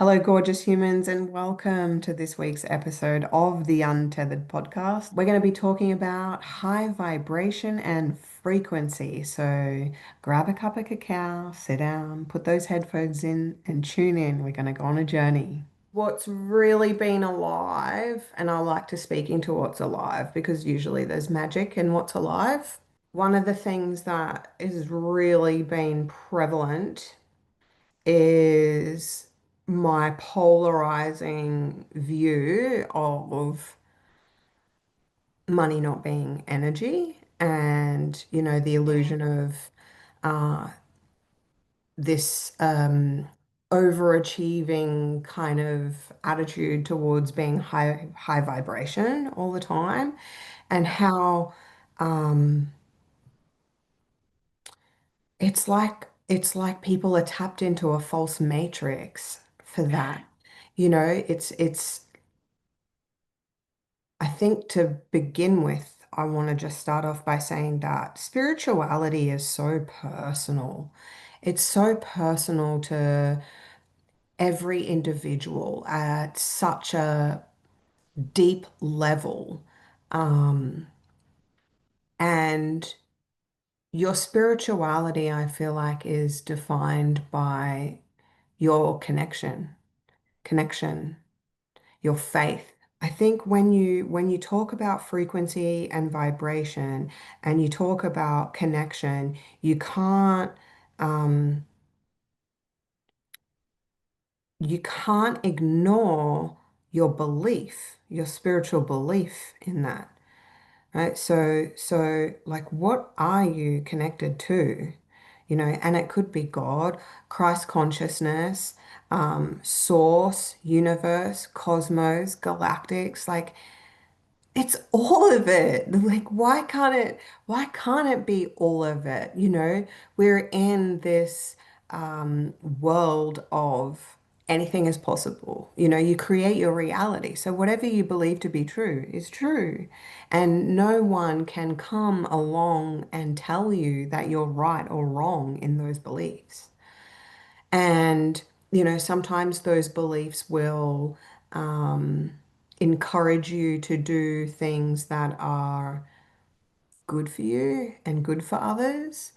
Hello, gorgeous humans, and welcome to this week's episode of the Untethered podcast. We're going to be talking about high vibration and frequency. So grab a cup of cacao, sit down, put those headphones in, and tune in. We're going to go on a journey. What's really been alive, and I like to speak into what's alive because usually there's magic in what's alive. One of the things that has really been prevalent is my polarizing view of money not being energy and, the illusion of uh, this overachieving kind of attitude towards being high vibration all the time and how um, it's like people are tapped into a false matrix for that. It's I think to begin with, I want to just start off by saying that spirituality is so personal. It's so personal to every individual at such a deep level. Um, and your spirituality, I feel like, is defined by your connection, your faith. I think when you talk about frequency and vibration and you talk about connection, um, you can't ignore your belief, your spiritual belief in that. Right? So like what are you connected to? And it could be God, Christ consciousness, source, universe, cosmos, galactics, like it's all of it. Like, why can't it be all of it? We're in this world of anything is possible. You create your reality. So whatever you believe to be true is true. And no one can come along and tell you that you're right or wrong in those beliefs. And, sometimes those beliefs will um, encourage you to do things that are good for you and good for others.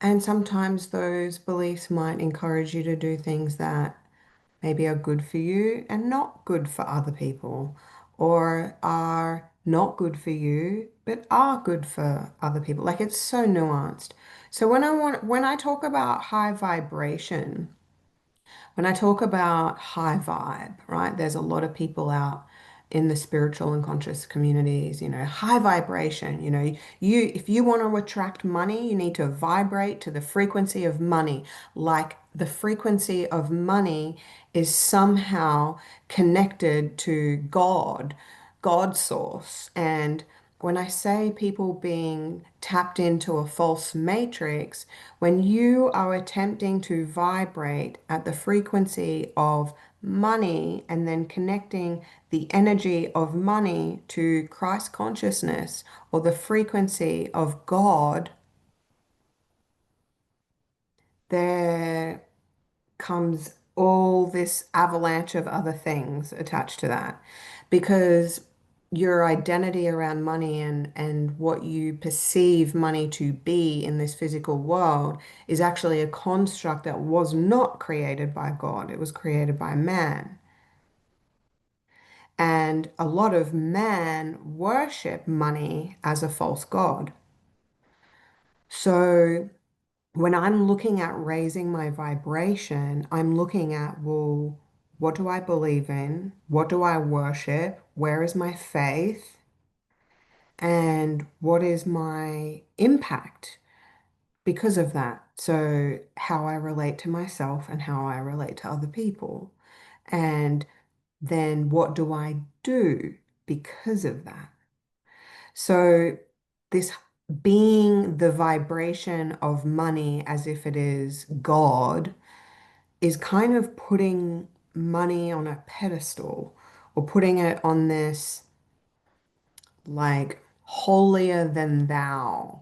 And sometimes those beliefs might encourage you to do things that maybe are good for you and not good for other people, or are not good for you, but are good for other people. Like it's so nuanced. So when I talk about high vibration, when I talk about high vibe, right, there's a lot of people out in the spiritual and conscious communities, high vibration, if you want to attract money, you need to vibrate to the frequency of money. Like the frequency of money is somehow connected to God source. And when I say people being tapped into a false matrix, when you are attempting to vibrate at the frequency of money and then connecting the energy of money to Christ consciousness or the frequency of God, there comes all this avalanche of other things attached to that because your identity around money and what you perceive money to be in this physical world is actually a construct that was not created by God. It was created by man. And a lot of man worship money as a false god. So when I'm looking at raising my vibration, I'm looking at, well, what do I believe in? What do I worship? Where is my faith? And what is my impact because of that? So, how I relate to myself and how I relate to other people. And then what do I do because of that? So, this being the vibration of money as if it is God is kind of putting money on a pedestal or putting it on this like holier than thou.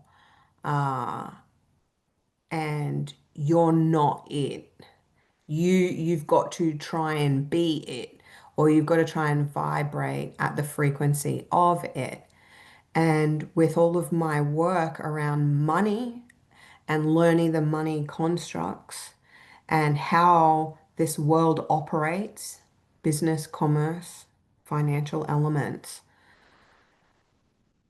Uh, and you're not it. You've got to try and be it, or you've got to try and vibrate at the frequency of it. And with all of my work around money and learning the money constructs and how this world operates, business, commerce, financial elements,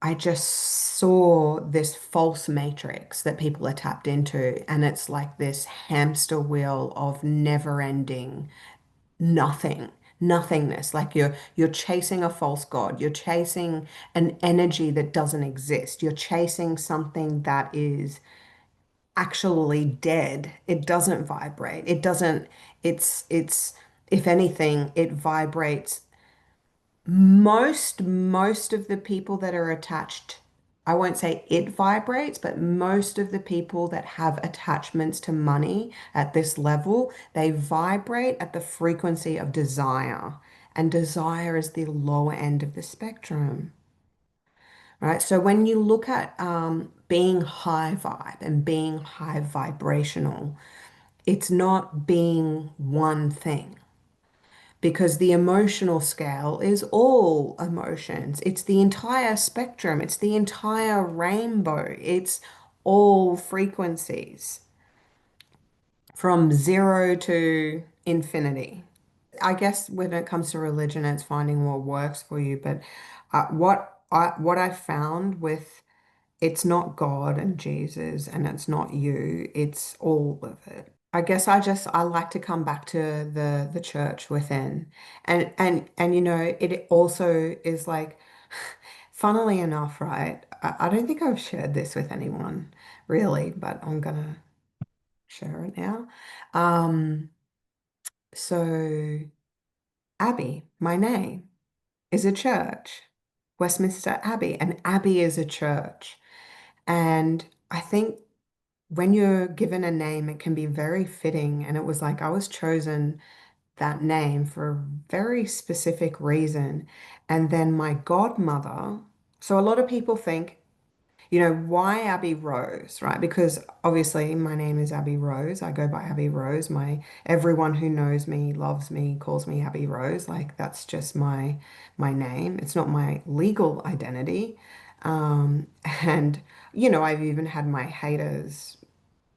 I just saw this false matrix that people are tapped into. And it's like this hamster wheel of never ending nothing, nothingness. Like you're chasing a false god. You're chasing an energy that doesn't exist. You're chasing something that is actually dead. It doesn't vibrate. It doesn't, it's, if anything, it vibrates. Most of the people that are attached, I won't say it vibrates, but most of the people that have attachments to money at this level, they vibrate at the frequency of desire. And desire is the lower end of the spectrum, right? So when you look at being high vibe and being high vibrational, it's not being one thing because the emotional scale is all emotions. It's the entire spectrum, it's the entire rainbow, it's all frequencies from zero to infinity. I guess when it comes to religion, it's finding what works for you. But what I found with it's not God and Jesus and it's not you, it's all of it. I guess I like to come back to the church within. And you know, it also is like funnily enough, right? I don't think I've shared this with anyone really, but I'm gonna share it now. Um, so Abbey, my name, is a church, Westminster Abbey, and Abbey is a church. And I think when you're given a name, it can be very fitting. And it was like I was chosen that name for a very specific reason. And then my godmother, so a lot of people think, you know, why Abbey Rose, right? Because obviously my name is Abbey Rose. I go by Abbey Rose. My everyone who knows me, loves me, calls me Abbey Rose. Like that's just my name. It's not my legal identity. And you know, I've even had my haters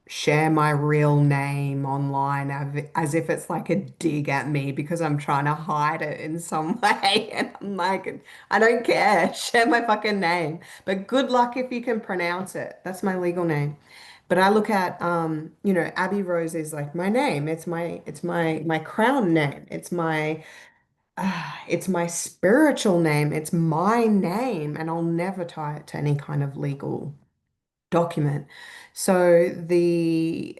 share my real name online as if it's like a dig at me because I'm trying to hide it in some way. And I'm like, I don't care. Share my fucking name. But good luck if you can pronounce it. That's my legal name. But I look at you know, Abbey Rose is like my name. It's my crown name. It's my spiritual name. It's my name, and I'll never tie it to any kind of legal document. So the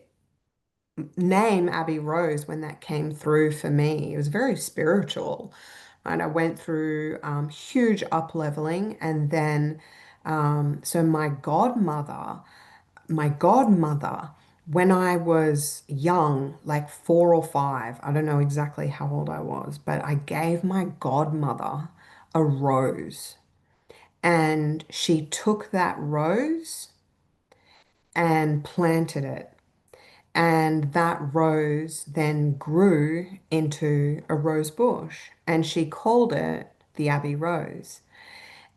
name Abbey Rose, when that came through for me, it was very spiritual. And I went through huge up leveling. And then, so my godmother, when I was young, like 4 or 5, I don't know exactly how old I was, but I gave my godmother a rose. And she took that rose and planted it. And that rose then grew into a rose bush, and she called it the Abbey Rose.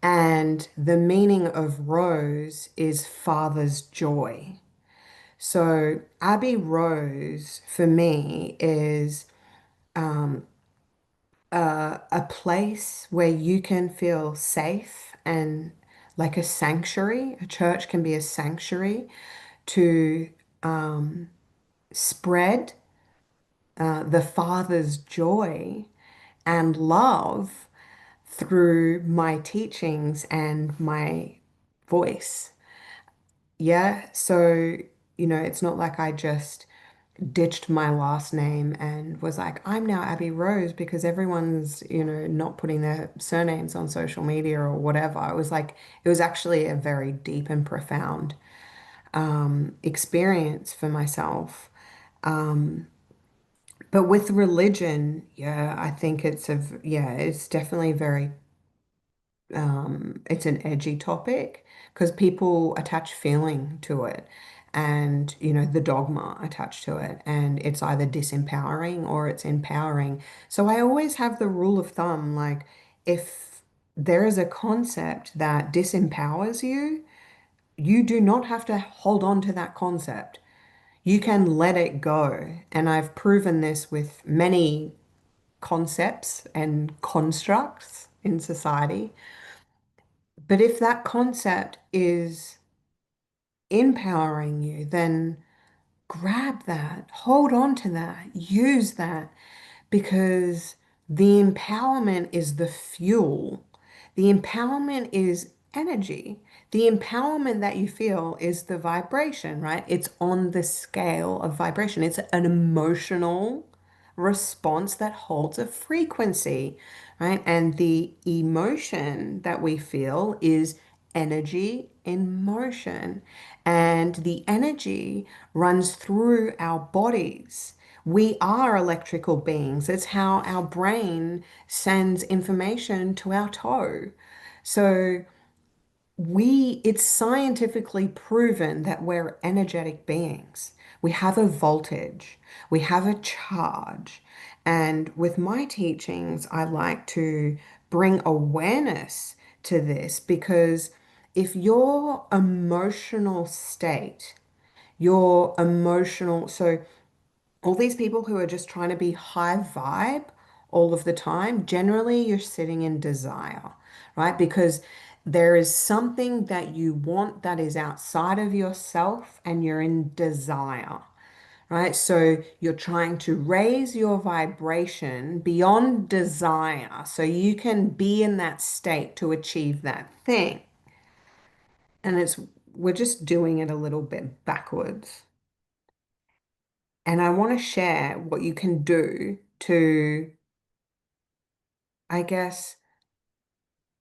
And the meaning of rose is father's joy. So, Abbey Rose for me is a place where you can feel safe and like a sanctuary. A church can be a sanctuary to spread the Father's joy and love through my teachings and my voice. Yeah, so, you know, it's not like I just ditched my last name and was like, I'm now Abbey Rose because everyone's, you know, not putting their surnames on social media or whatever. It was like, it was actually a very deep and profound experience for myself. But with religion, yeah, I think yeah, it's definitely very, it's an edgy topic because people attach feeling to it. and, you know, the dogma attached to it. And it's either disempowering or it's empowering. So I always have the rule of thumb, like if there is a concept that disempowers you, you do not have to hold on to that concept. You can let it go. And I've proven this with many concepts and constructs in society. But if that concept is empowering you, then grab that, hold on to that, use that, because the empowerment is the fuel. The empowerment is energy. The empowerment that you feel is the vibration, right? It's on the scale of vibration. It's an emotional response that holds a frequency, right? And the emotion that we feel is energy in motion. And the energy runs through our bodies. We are electrical beings. It's how our brain sends information to our toe. So it's scientifically proven that we're energetic beings. We have a voltage, we have a charge. And with my teachings, I like to bring awareness to this because if your emotional state, your emotional, so all these people who are just trying to be high vibe all of the time, generally you're sitting in desire, right? Because there is something that you want that is outside of yourself and you're in desire, right? So you're trying to raise your vibration beyond desire so you can be in that state to achieve that thing. And we're just doing it a little bit backwards. And I want to share what you can do to, I guess,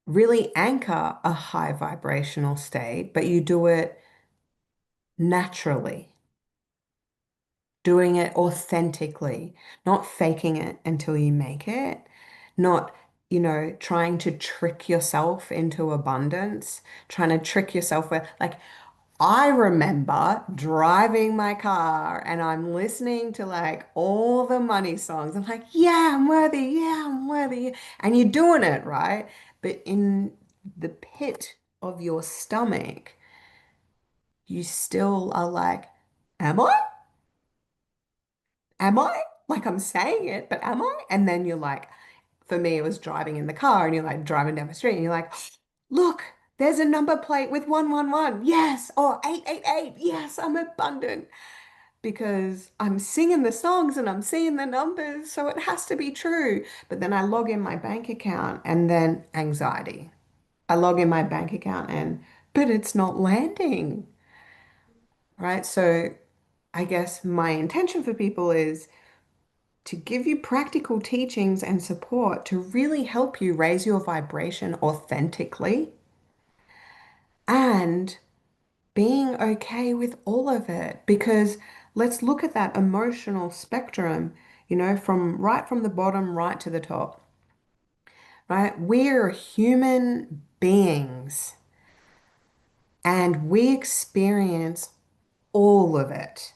really anchor a high vibrational state, but you do it naturally, doing it authentically, not faking it until you make it, not, you know, trying to trick yourself into abundance, trying to trick yourself where, like, I remember driving my car and I'm listening to like all the money songs. I'm like, yeah, I'm worthy. Yeah, I'm worthy. And you're doing it, right? But in the pit of your stomach, you still are like, am I? Am I? Like I'm saying it, but am I? And then you're like, for me, it was driving in the car and you're like driving down the street and you're like, look, there's a number plate with 111. Yes. Or 888. Yes, I'm abundant because I'm singing the songs and I'm seeing the numbers, so it has to be true. But then I log in my bank account and then anxiety. I log in my bank account and, but it's not landing, right? So I guess my intention for people is to give you practical teachings and support to really help you raise your vibration authentically and being okay with all of it. Because let's look at that emotional spectrum, you know, from the bottom right to the top, right? We're human beings and we experience all of it.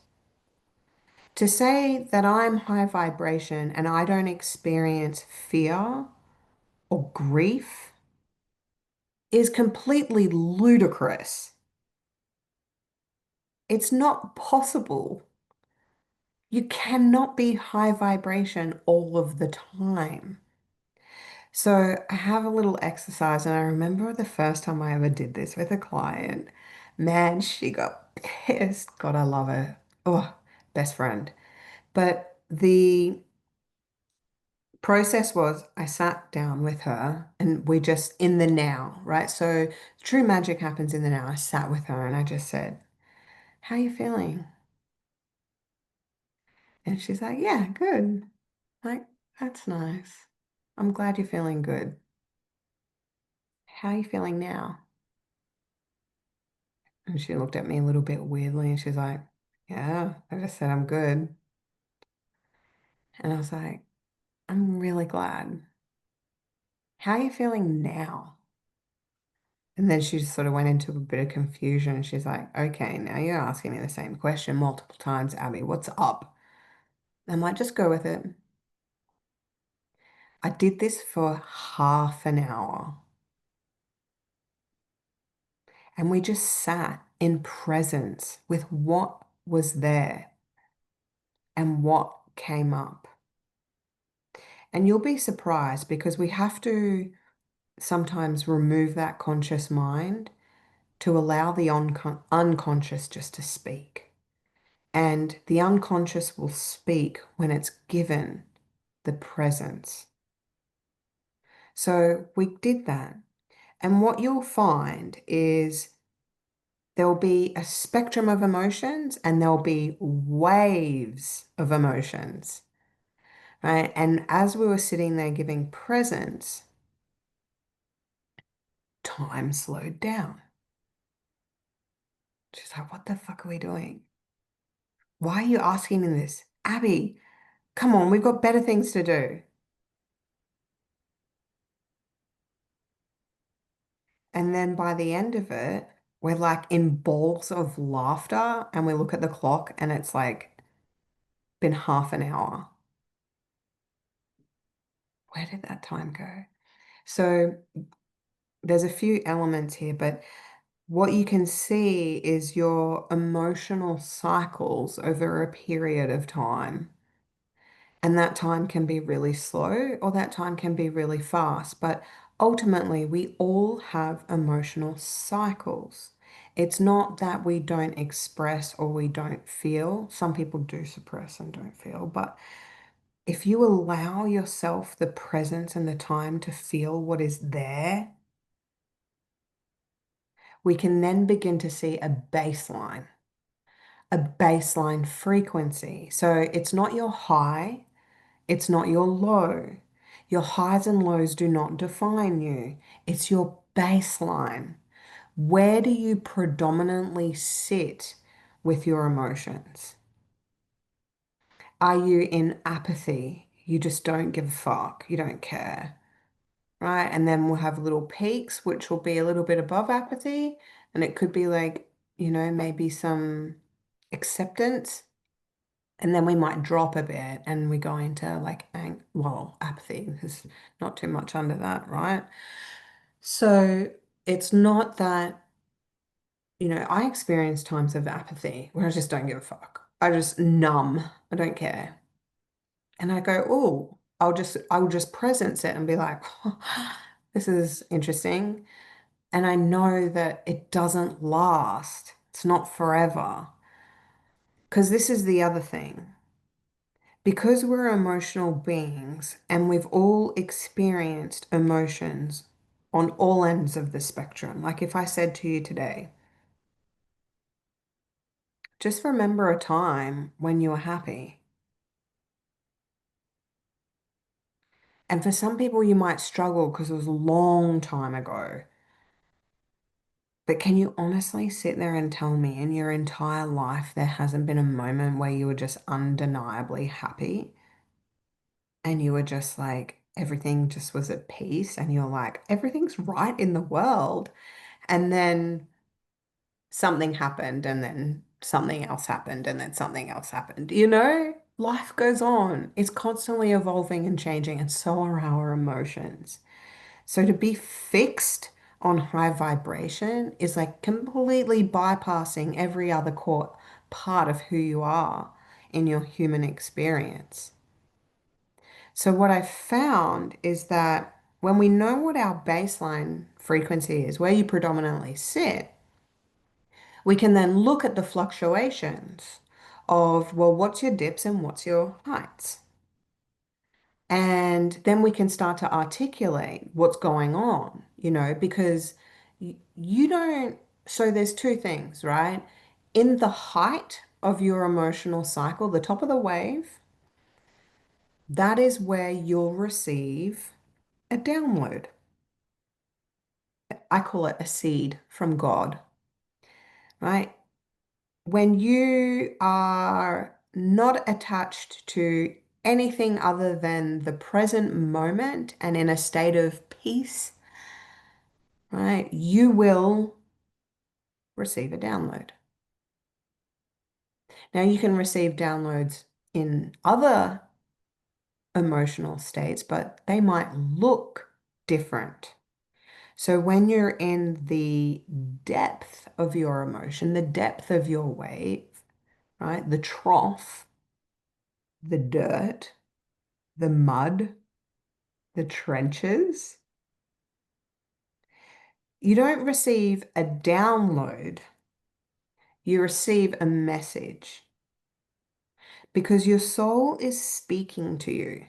To say that I'm high vibration and I don't experience fear or grief is completely ludicrous. It's not possible. You cannot be high vibration all of the time. So I have a little exercise, and I remember the first time I ever did this with a client. Man, she got pissed. God, I love her. Oh, best friend. But the process was I sat down with her and we just in the now, right? So true magic happens in the now. I sat with her and I just said, how are you feeling? And she's like, yeah, good. Like, that's nice. I'm glad you're feeling good. How are you feeling now? And she looked at me a little bit weirdly and she's like, yeah, I just said I'm good. And I was like, I'm really glad. How are you feeling now? And then she just sort of went into a bit of confusion. She's like, okay, now you're asking me the same question multiple times, Abby. What's up? I'm like, just go with it. I did this for half an hour and we just sat in presence with what was there and what came up. And you'll be surprised because we have to sometimes remove that conscious mind to allow the unconscious just to speak. And the unconscious will speak when it's given the presence. So we did that. And what you'll find is there'll be a spectrum of emotions and there'll be waves of emotions, right? And as we were sitting there giving presence, time slowed down. She's like, what the fuck are we doing? Why are you asking me this? Abby, come on, we've got better things to do. And then by the end of it, we're like in balls of laughter and we look at the clock and it's like been half an hour. Where did that time go? So there's a few elements here, but what you can see is your emotional cycles over a period of time. And that time can be really slow or that time can be really fast. But ultimately, we all have emotional cycles. It's not that we don't express or we don't feel. Some people do suppress and don't feel. But if you allow yourself the presence and the time to feel what is there, we can then begin to see a baseline frequency. So it's not your high. It's not your low. Your highs and lows do not define you. It's your baseline. Where do you predominantly sit with your emotions? Are you in apathy? You just don't give a fuck. You don't care, right? And then we'll have little peaks, which will be a little bit above apathy. And it could be like, maybe some acceptance. And then we might drop a bit and we go into like, well, apathy. There's not too much under that, right? So it's not that, I experience times of apathy where I just don't give a fuck. I just numb. I don't care. And I go, oh, I'll just presence it and be like, this is interesting. And I know that it doesn't last. It's not forever. Because this is the other thing. Because we're emotional beings and we've all experienced emotions on all ends of the spectrum. Like if I said to you today, just remember a time when you were happy. And for some people, you might struggle because it was a long time ago. But can you honestly sit there and tell me in your entire life there hasn't been a moment where you were just undeniably happy and you were just like, everything just was at peace and you're like, everything's right in the world. And then something happened, and then something else happened, and then something else happened. Life goes on. It's constantly evolving and changing, and so are our emotions. So to be fixed on high vibration is like completely bypassing every other core part of who you are in your human experience. So what I found is that when we know what our baseline frequency is, where you predominantly sit, we can then look at the fluctuations of, well, what's your dips and what's your heights? And then we can start to articulate what's going on, because you don't. So there's two things, right? In the height of your emotional cycle, the top of the wave, that is where you'll receive a download. I call it a seed from God, right? When you are not attached to anything other than the present moment and in a state of peace, right? You will receive a download. Now, you can receive downloads in other emotional states, but they might look different. So when you're in the depth of your emotion, the depth of your wave, right? The trough, the dirt, the mud, the trenches, you don't receive a download, you receive a message because your soul is speaking to you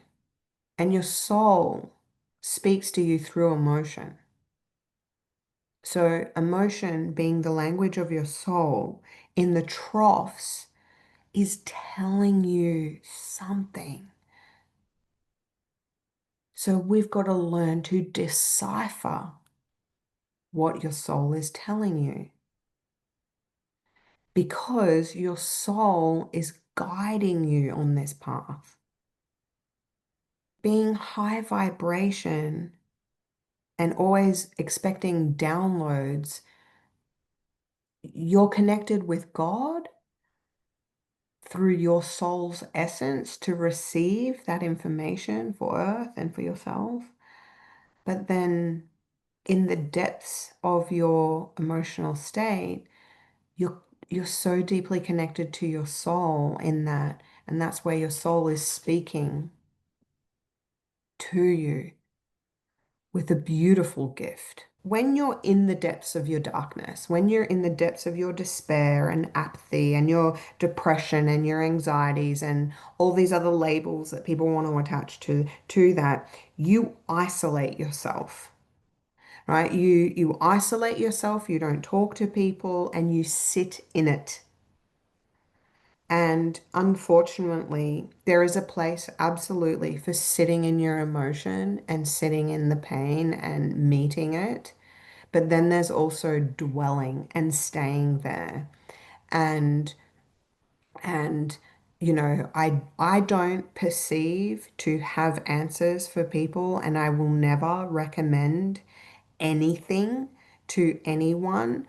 and your soul speaks to you through emotion. So, emotion being the language of your soul in the troughs is telling you something. So, we've got to learn to decipher what your soul is telling you because your soul is guiding you on this path. Being high vibration and always expecting downloads, you're connected with God through your soul's essence to receive that information for Earth and for yourself. But then in the depths of your emotional state, you're you're so deeply connected to your soul in that, and that's where your soul is speaking to you with a beautiful gift. When you're in the depths of your darkness, when you're in the depths of your despair and apathy and your depression and your anxieties and all these other labels that people want to attach to that, you isolate yourself, right? You isolate yourself, you don't talk to people, and you sit in it. And unfortunately, there is a place absolutely for sitting in your emotion and sitting in the pain and meeting it. But then there's also dwelling and staying there. And and I don't perceive to have answers for people, and I will never recommend anything to anyone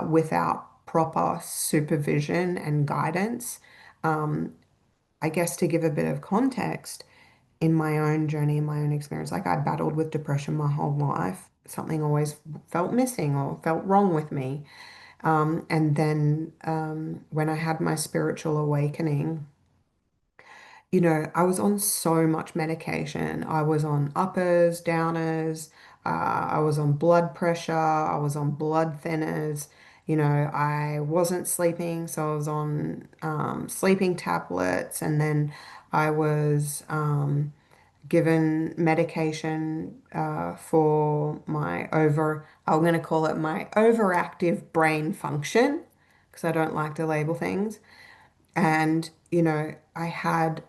without proper supervision and guidance. I guess to give a bit of context, in my own journey, in my own experience, like I battled with depression my whole life. Something always felt missing or felt wrong with me. And then when I had my spiritual awakening, I was on so much medication. I was on uppers, downers, I was on blood pressure, I was on blood thinners. I wasn't sleeping, so I was on sleeping tablets, and then I was given medication for I'm going to call it my overactive brain function, because I don't like to label things. And, I had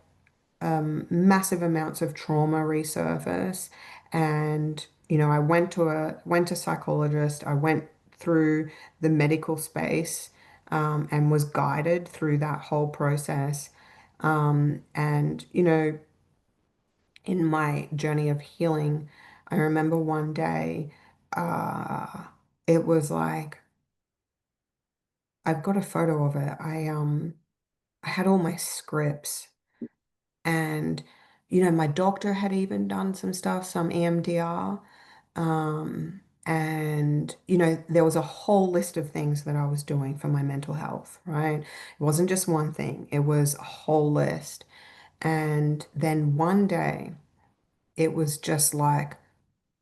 massive amounts of trauma resurface. And, I went to psychologist. I went through the medical space and was guided through that whole process. And, in my journey of healing, I remember one day, uh, it was like, I've got a photo of it. I had all my scripts. And, my doctor had even done some stuff, some EMDR. And, there was a whole list of things that I was doing for my mental health, right? It wasn't just one thing, it was a whole list. And then one day, it was just like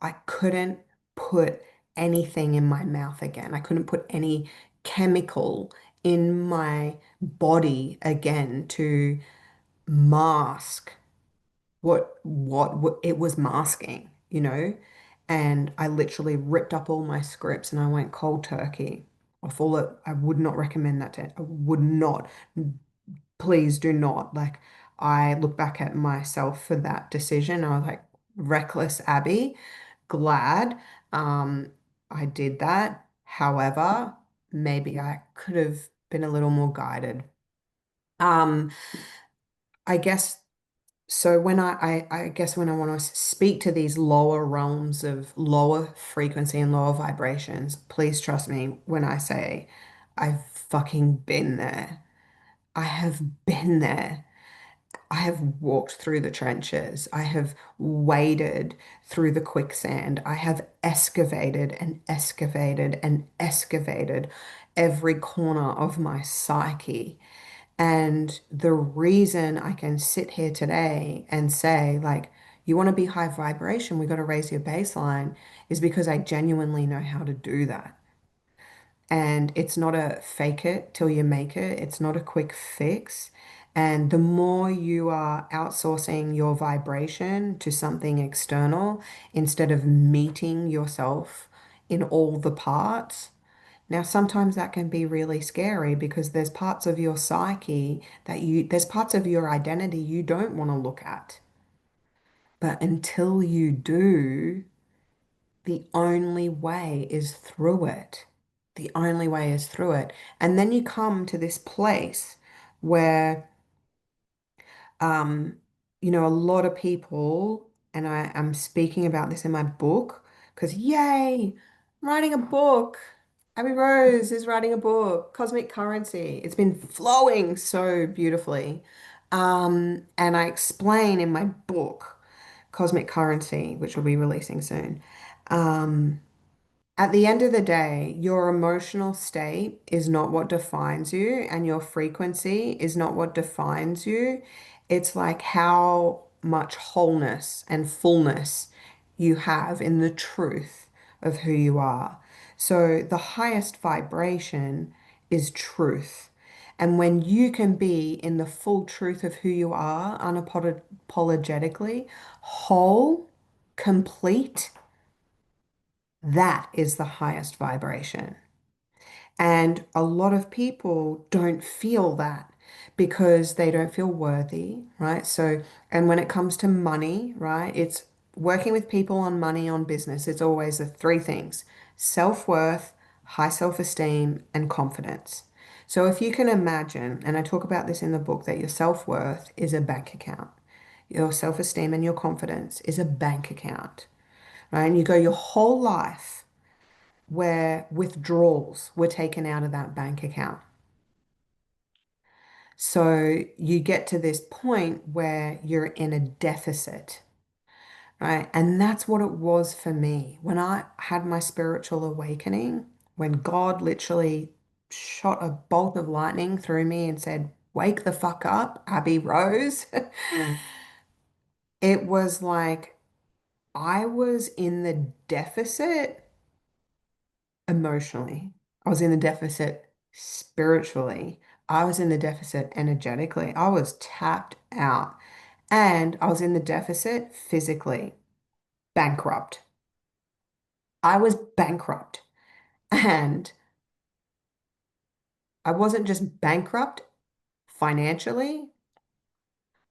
I couldn't put anything in my mouth again. I couldn't put any chemical in my body again to mask what it was masking, And I literally ripped up all my scripts and I went cold turkey off all it. I would not recommend that I would not. Please do not. Like, I look back at myself for that decision. I was like, reckless Abby, glad I did that. However, maybe I could have been a little more guided. Um, I guess So when I guess when I want to speak to these lower realms of lower frequency and lower vibrations, please trust me when I say I've fucking been there. I have been there. I have walked through the trenches. I have waded through the quicksand. I have excavated and excavated and excavated every corner of my psyche. And the reason I can sit here today and say, like, you want to be high vibration, we got to raise your baseline, is because I genuinely know how to do that. And it's not a fake it till you make it, it's not a quick fix. And the more you are outsourcing your vibration to something external instead of meeting yourself in all the parts, now, sometimes that can be really scary because there's parts of your psyche there's parts of your identity you don't want to look at. But until you do, the only way is through it. The only way is through it. And then you come to this place where um, a lot of people, and I'm speaking about this in my book, because yay, I'm writing a book. Abbey Rose is writing a book, Cosmic Currency. It's been flowing so beautifully. And I explain in my book, Cosmic Currency, which will be releasing soon. Um, at the end of the day, your emotional state is not what defines you, and your frequency is not what defines you. It's like how much wholeness and fullness you have in the truth of who you are. So, the highest vibration is truth. And when you can be in the full truth of who you are, unapologetically, whole, complete, that is the highest vibration. And a lot of people don't feel that because they don't feel worthy, right? So, and when it comes to money, right, it's working with people on money, on business, it's always the three things: self-worth, high self-esteem, and confidence. So, if you can imagine, and I talk about this in the book, that your self-worth is a bank account, your self-esteem and your confidence is a bank account, right? And you go your whole life where withdrawals were taken out of that bank account. So you get to this point where you're in a deficit, right? And that's what it was for me. When I had my spiritual awakening, when God literally shot a bolt of lightning through me and said, "Wake the fuck up, Abbey Rose." It was like I was in the deficit emotionally. I was in the deficit spiritually. I was in the deficit energetically. I was tapped out. And I was in the deficit physically, bankrupt. I was bankrupt. And I wasn't just bankrupt financially,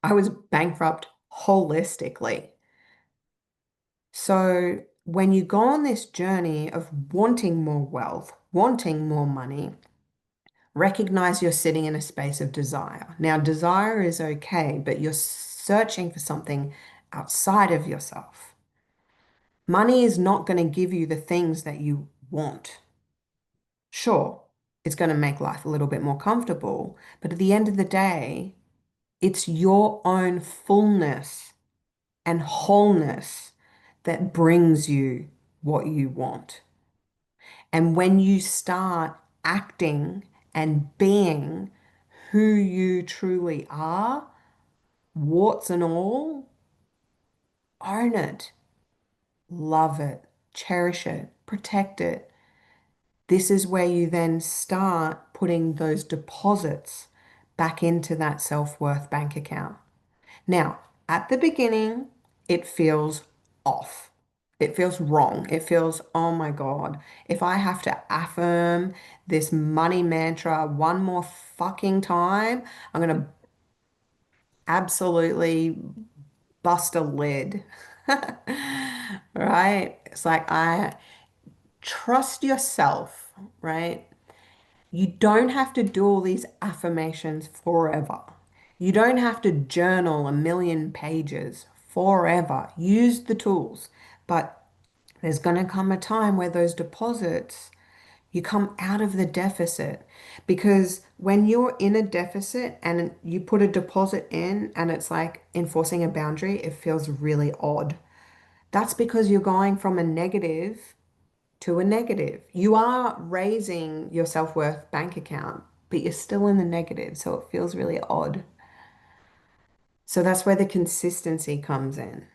I was bankrupt holistically. So when you go on this journey of wanting more wealth, wanting more money, recognize you're sitting in a space of desire. Now, desire is okay, but you're searching for something outside of yourself. Money is not going to give you the things that you want. Sure, it's going to make life a little bit more comfortable, but at the end of the day, it's your own fullness and wholeness that brings you what you want. And when you start acting and being who you truly are, warts and all, own it, love it, cherish it, protect it. This is where you then start putting those deposits back into that self-worth bank account. Now, at the beginning, it feels off. It feels wrong. It feels, oh my God, if I have to affirm this money mantra one more fucking time, I'm going to absolutely bust a lid. Right? It's like I trust yourself, right? You don't have to do all these affirmations forever. You don't have to journal a million pages forever. Use the tools, but there's going to come a time where those deposits, you come out of the deficit. Because when you're in a deficit and you put a deposit in and it's like enforcing a boundary, it feels really odd. That's because you're going from a negative to a negative. You are raising your self-worth bank account, but you're still in the negative, so it feels really odd. So that's where the consistency comes in.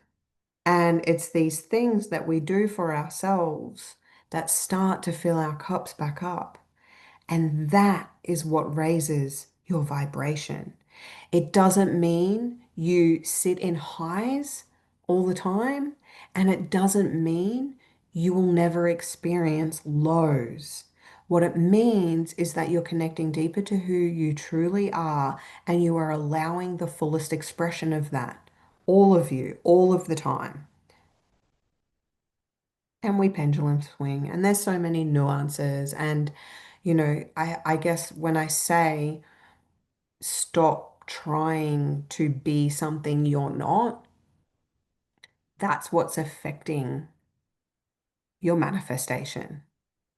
And it's these things that we do for ourselves that start to fill our cups back up. And that is what raises your vibration. It doesn't mean you sit in highs all the time, and it doesn't mean you will never experience lows. What it means is that you're connecting deeper to who you truly are, and you are allowing the fullest expression of that. All of you, all of the time. And we pendulum swing, and there's so many nuances. And, I guess when I say stop trying to be something you're not, that's what's affecting your manifestation.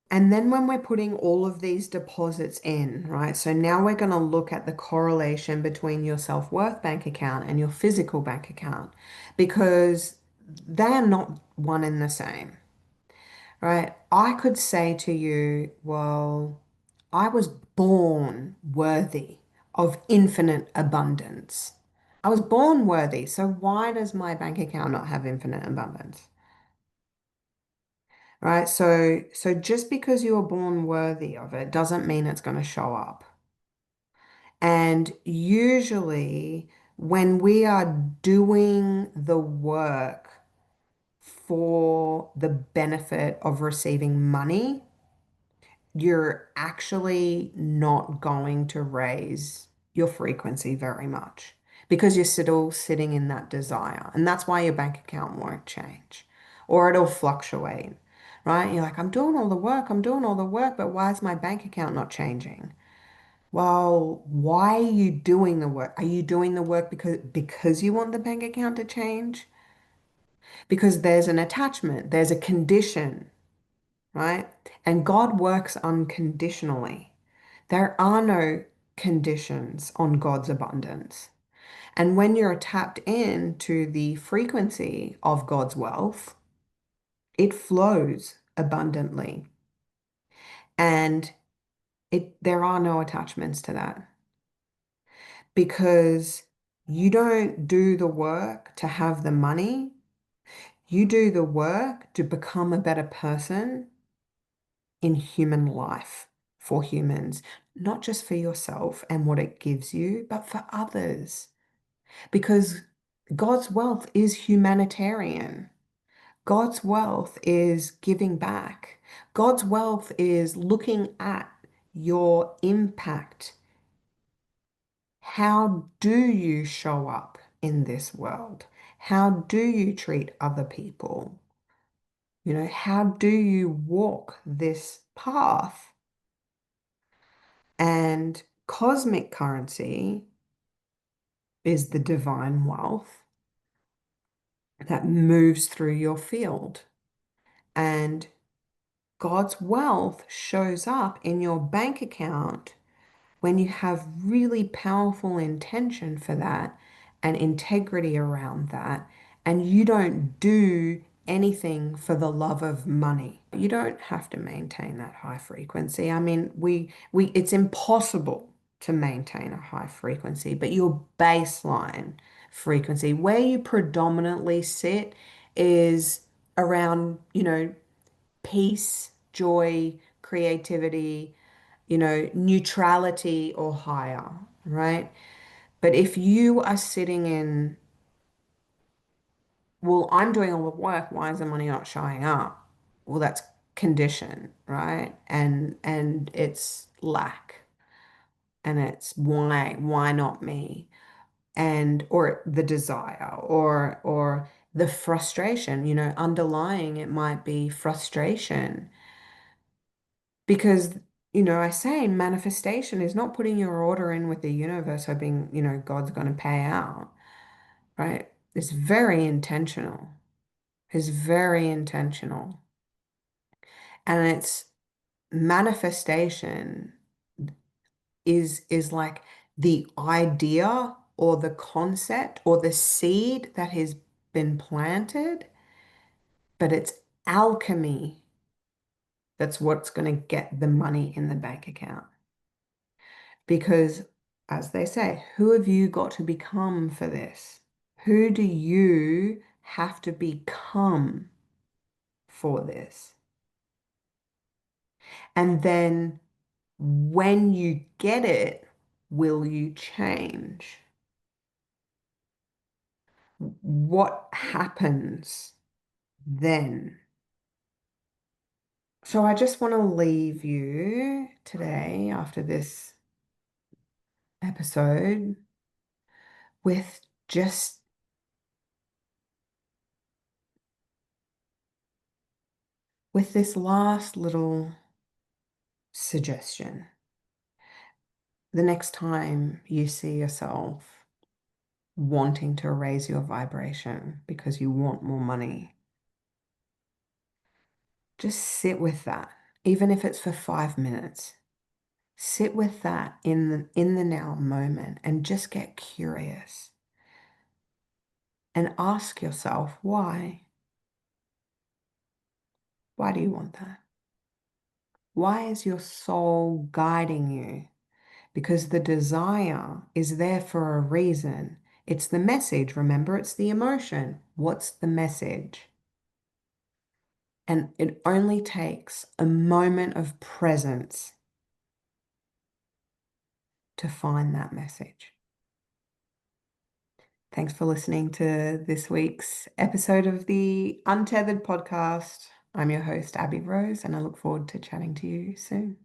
And then when we're putting all of these deposits in, right? So now we're going to look at the correlation between your self-worth bank account and your physical bank account because they are not one and the same. Right? I could say to you, well, I was born worthy of infinite abundance. I was born worthy. So why does my bank account not have infinite abundance? Right? So just because you were born worthy of it doesn't mean it's going to show up. And usually when we are doing the work for the benefit of receiving money, you're actually not going to raise your frequency very much because you're still sitting in that desire. And that's why your bank account won't change or it'll fluctuate, right? You're like, I'm doing all the work, I'm doing all the work, but why is my bank account not changing? Well, why are you doing the work? Are you doing the work because you want the bank account to change? Because there's an attachment, there's a condition, right? And God works unconditionally. There are no conditions on God's abundance. And when you're tapped into the frequency of God's wealth, it flows abundantly. And there are no attachments to that because you don't do the work to have the money. You do the work to become a better person in human life for humans, not just for yourself and what it gives you, but for others. Because God's wealth is humanitarian. God's wealth is giving back. God's wealth is looking at your impact. How do you show up in this world? How do you treat other people? How do you walk this path? And cosmic currency is the divine wealth that moves through your field. And God's wealth shows up in your bank account when you have really powerful intention for that and integrity around that, and you don't do anything for the love of money. You don't have to maintain that high frequency. I mean, it's impossible to maintain a high frequency, but your baseline frequency, where you predominantly sit, is around, peace, joy, creativity, neutrality or higher, right? But if you are sitting in, well, I'm doing all the work, why is the money not showing up? Well, that's condition, right? And it's lack. And it's why not me? And or the desire or the frustration, underlying it might be frustration because I say manifestation is not putting your order in with the universe, hoping, God's going to pay out, right? It's very intentional. It's very intentional. And it's manifestation is like the idea or the concept or the seed that has been planted, but it's alchemy that's what's going to get the money in the bank account. Because, as they say, who have you got to become for this? Who do you have to become for this? And then when you get it, will you change? What happens then? So I just want to leave you today after this episode with just with this last little suggestion. The next time you see yourself wanting to raise your vibration because you want more money, just sit with that, even if it's for 5 minutes. Sit with that in the now moment and just get curious and ask yourself why. Why do you want that? Why is your soul guiding you? Because the desire is there for a reason. It's the message. Remember, it's the emotion. What's the message? And it only takes a moment of presence to find that message. Thanks for listening to this week's episode of the Untethered podcast. I'm your host, Abbey Rose, and I look forward to chatting to you soon.